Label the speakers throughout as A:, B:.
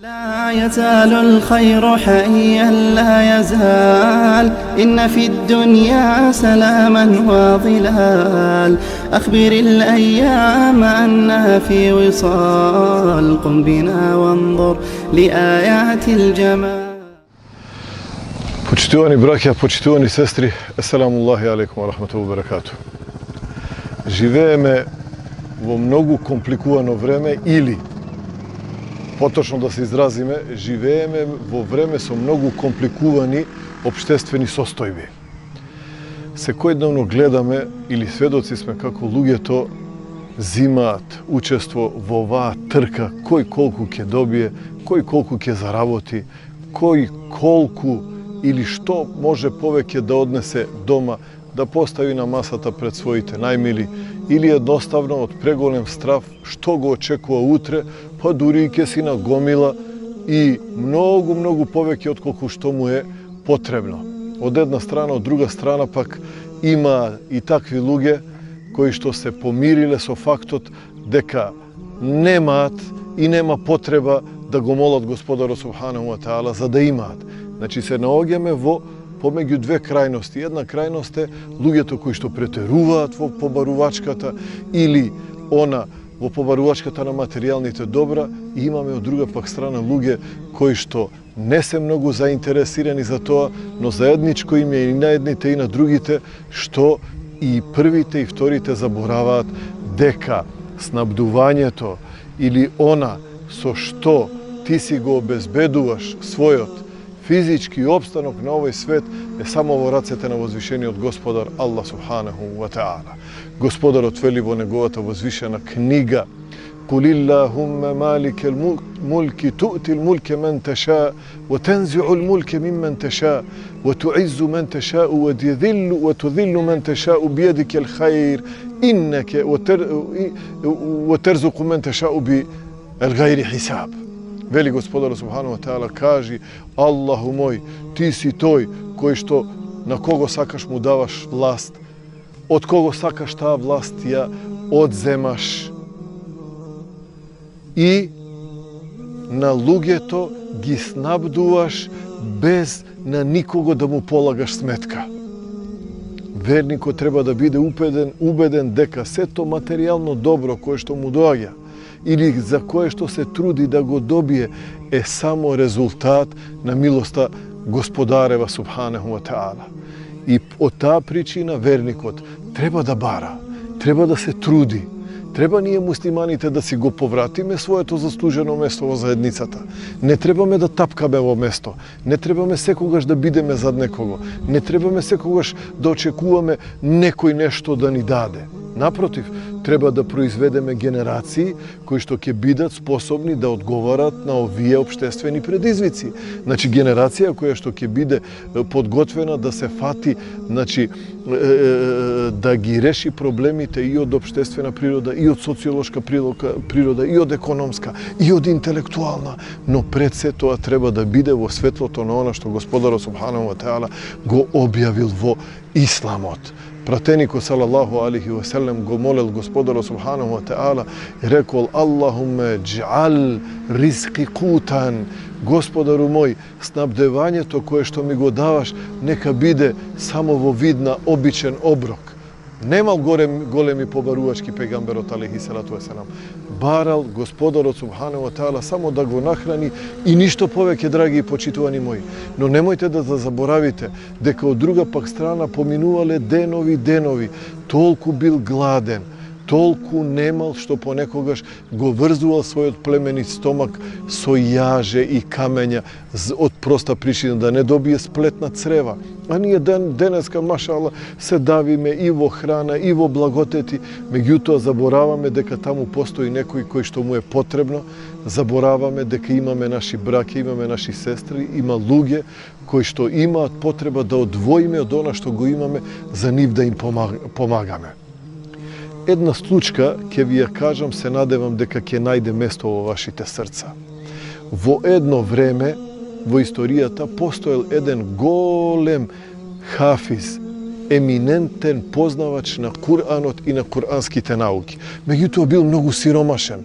A: لا يزال الخير حيا لا يزال إن في الدنيا سلاما وظلال أخبر الأيام أنها في وصال قم بنا وانظر لآيات الجمال.
B: Poštovani braća, poštovani sestri, assalamu alaikum wa rahmatullahi wa barakatuh. Живееме во многу компликувано време или, поточно да се изразиме, живееме во време со многу компликувани општествени состојби. Секојдневно гледаме или сведоци сме како луѓето зимаат учество во оваа трка, кој колку ќе добие, кој колку ќе заработи, кој колку или што може повеќе да однесе дома, да постави на масата пред своите најмили, или едноставно од преголем страв што го очекува утре, па дури и ќе си нагомила и многу повеќе отколку што му е потребно. Од една страна, од друга страна пак има и такви луѓе кои што се помириле со фактот дека немаат и нема потреба да го молат Господарот Субханаху ва Таала за да имаат. Значи се наоѓаме во помеѓу две крајности. Една крајност е луѓето кои што претеруваат во побарувачката или она во побарувачката на материјалните добра, и имаме од друга пак страна луѓе кои што не се многу заинтересирани за тоа, но заедничко им е и на едните и на другите, што и првите и вторите забораваат дека снабдувањето или она со што ти си го обезбедуваш својот физички обстанок на овој свет е само во рацете на возвишениот Господар Аллах Субханаху ва Таала. Господарот вели во неговата возвишена книга: قُلِ اللَّهُمَّ مَالِكَ الْمُلْكِ تُؤْتِي الْمُلْكَ مَنْ تَشَاءُ وَتَنْزِعُ الْمُلْكَ مِمَّنْ تَشَاءُ وَتُعِزُّ مَنْ تَشَاءُ وَتُذِلُّ مَنْ تَشَاءُ بِيَدِكَ الْخَيْرُ إِنَّكَ وَتَرْزُقُ مَنْ تَشَاءُ بِغَيْرِ حِسَابٍ. Вели Господар Субхану ва Таала, кажи: Аллаху мој, ти си тој кој што на кого сакаш му даваш власт, од кого сакаш таа власт ја одземаш, и на луѓето ги снабдуваш без на никого да му полагаш сметка. Верникот треба да биде убеден дека сето материјално добро кое што му доаѓа или за кое што се труди да го добие е само резултат на милоста Господарева Субханаху ва Таала. И од таа причина верникот треба да бара, треба да се труди. Треба ние муслиманите да си го повратиме своето заслужено место во заедницата. Не требаме да тапкаме во место. Не требаме секогаш да бидеме зад некого. Не требаме секогаш да очекуваме некој нешто да ни даде. Напротив, треба да произведеме генерации кои што ќе бидат способни да одговарат на овие општествени предизвици. Значи, генерација која што ќе биде подготвена да се фати, значи, да ги реши проблемите и од општествена природа, и од социолошка природа, и од економска, и од интелектуална, но пред се тоа треба да биде во светлото на она што Господарот Субханаху ва Таала го објавил во Исламот. Пратеникот салаллаху алейхи ва селем го молел Господарот Субханаху ва Таала и рекол: Аллахуме џ'ал ризқи кутан. Господару мој, снабдевањето кое што ми го даваш нека биде само во вид на обичен оброк. Немал големи побарувачки пегамберот алейхи салату веселам. Барал Господарот Субханаху ва Таала само да го нахрани и ништо повеќе, драги и почитувани мои. Но немојте да заборавите дека од друга пак страна поминувале денови, толку бил гладен, толку немал што понекогаш го врзувал својот племенит стомак со јаже и камења од проста причина да не добие сплетна црева. А ние денеска, машала, се давиме и во храна, и во благотети, меѓутоа забораваме дека таму постои некој кој што му е потребно, забораваме дека имаме наши браќа, имаме наши сестри, има луѓе кои што имаат потреба да одвоиме од она што го имаме за нив да им помагаме. Една случка, ќе ви ја кажам, се надевам дека ќе најде место во вашите срца. Во едно време, во историјата, постоел еден голем хафиз, еминентен познавач на Куранот и на куранските науки. Меѓутоа бил многу сиромашен,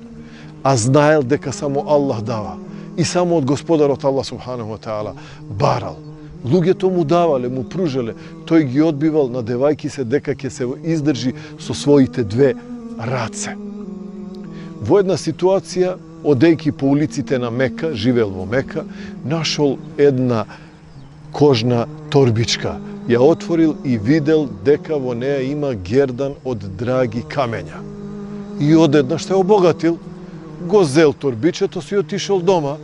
B: а знаел дека само Аллах дава. и само од Господарот Аллах субханаху ва таала барал. Луѓето му давале, му пружале, тој ги одбивал на девајки се дека ќе се издржи со своите две раце. Во една ситуација, одејки по улиците на Мека, живеел во Мека, нашол една кожна торбичка. Ја отворил и видел дека во неа има гердан од драги камења. И одеднаш се обогатил, го зел торбичето, си отишол дома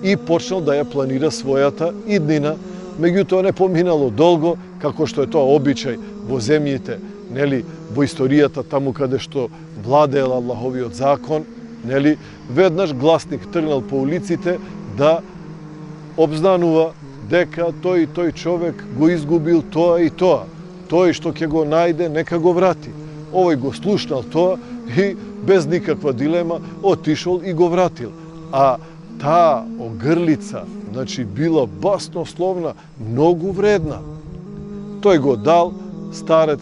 B: и почнал да ја планира својата иднина. Меѓутоа не поминало долго, како што е тоа обичај во земјите, нели, во историјата таму каде што владеел Аллаховиот закон, нели, веднаш гласник тргнал по улиците да обзнанува дека тој човек го изгубил тоа и тоа. Тој што ќе го најде, нека го врати. Овој го слушнал тоа и без никаква дилема отишол и го вратил. А таа огрлица, значи, била баснословна, многу вредна. Тој го дал, старец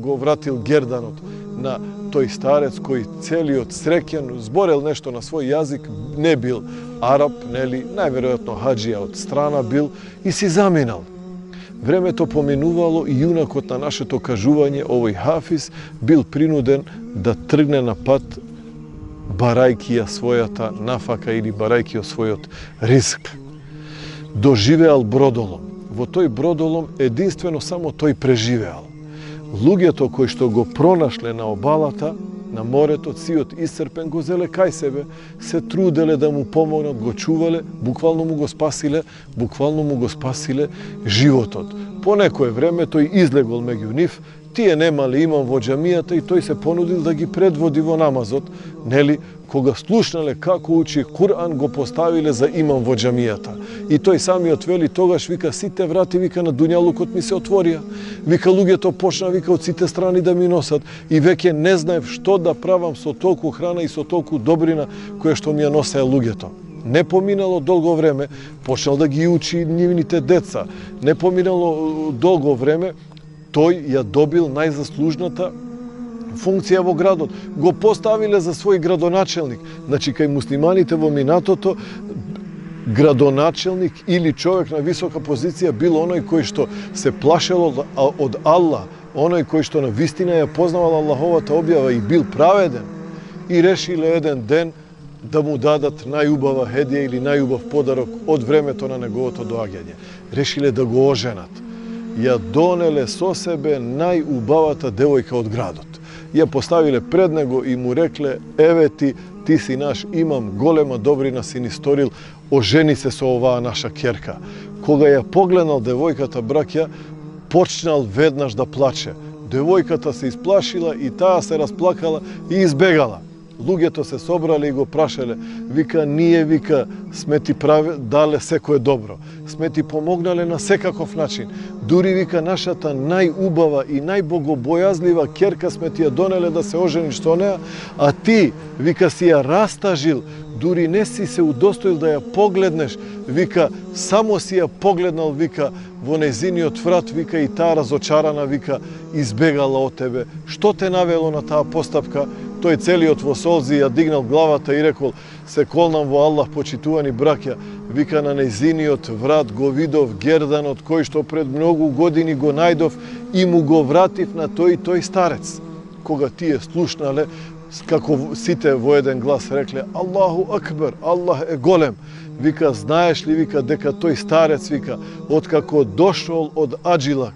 B: го вратил герданот на тој старец кој целиот среќен, зборел нешто на свој јазик, не бил араб, нели, најверојатно хаџија од страна бил и си заминал. Времето поминувало и јунакот на нашето кажување, овој хафиз, бил принуден да тргне на пат барајки ја својата нафака или барајки ја својот ризк. Доживеал бродолом. Во тој бродолом единствено само тој преживеал. Луѓето кои што го пронашле на обалата, на морето, сиот исцрпен, го зеле кај себе, се труделе да му помогнат, го чувале, буквално му го спасиле животот. По некое време тој излегол меѓу нив, тие немале имам во џамијата и тој се понудил да ги предводи во намазот, нели, кога слушнале како учи Кур'ан, го поставиле за имам во џамијата. И тој самиот вели, тогаш вика сите врати, вика на дуњалукот ми се отворија. Вика луѓето почна, вика од сите страни да ми носат и веќе не знаев што да правам со толку храна и со толку добрина која што ми ја носеа луѓето. Не поминало долго време, почнал да ги учи нивните деца. Не поминало долго време, тој ја добил најзаслужната функција во градот. Го поставиле за свој градоначелник. Значи, кај муслиманите во минатото, градоначелник или човек на висока позиција бил оној кој што се плашел од Аллах, оној кој што на вистина ја познавал Аллаховата објава и бил праведен. И решиле еден ден да му дадат најубава хедија или најубав подарок од времето на неговото доаѓање. Решиле да го оженат. Ја донеле со себе најубавата девојка од градот. Ја поставиле пред него и му рекле, еве ти си наш имам, голема добрина си ни сторил, ожени се со оваа наша ќерка. Кога ја погледнал девојката, браќа, почнал веднаш да плаче. Девојката се исплашила и таа се расплакала и избегала. Луѓето се собрале и го прашале, вика, ние, вика, сме ти дале секое добро, сме ти помогнале на секаков начин, дури, вика, нашата најубава и најбогобојазлива ќерка сме ти ја донеле да се ожениш со неа, а ти, вика, си ја растажил, дури не си се удостоил да ја погледнеш, вика, само си ја погледнал, вика, во нејзиниот врат, вика, и таа разочарана, вика, избегала од тебе. Што те навело на таа постапка? Тој целиот во солзи ја дигнал главата и рекол, се колнам во Аллах, почитувани браќа, вика, на нејзиниот врат го видов герданот кој што пред многу години го најдов и му го вратив на тој старец. Кога тие слушнале, како сите во еден глас рекле, Аллаху акбар, Аллах е голем. Вика, знаеш ли, вика, дека тој старец, вика, откако дошол од Аджилак,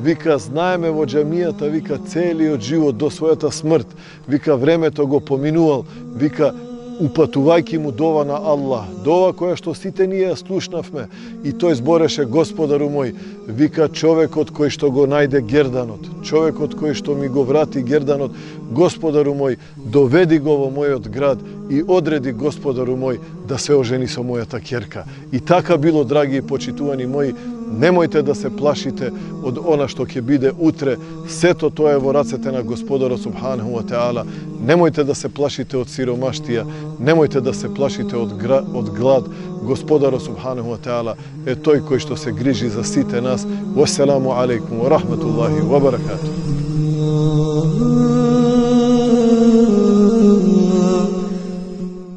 B: вика, знаеме во џамијата, вика, целиот живот до својата смрт, вика, времето го поминувал, вика, упатувајќи му дова на Аллах, дова која што сите ние слушнавме, и тој збореше, Господару мој, вика, човекот кој што го најде герданот, човекот кој што ми го врати герданот, Господару мој, доведи го во мојот град и одреди, Господару мој, да се ожени со мојата ќерка. И така било, драги и почитувани мои, немојте да се плашите од она што ќе биде утре, сето тоа е во рацете на Господарот Субханаху ва Теала. Немојте да се плашите од сиромаштија, немојте да се плашите од глад. Господарот Субханаху ва Теала е тој кој што се грижи за сите нас. Вассаламу алейкум ва рахметуллахи ва баракатух.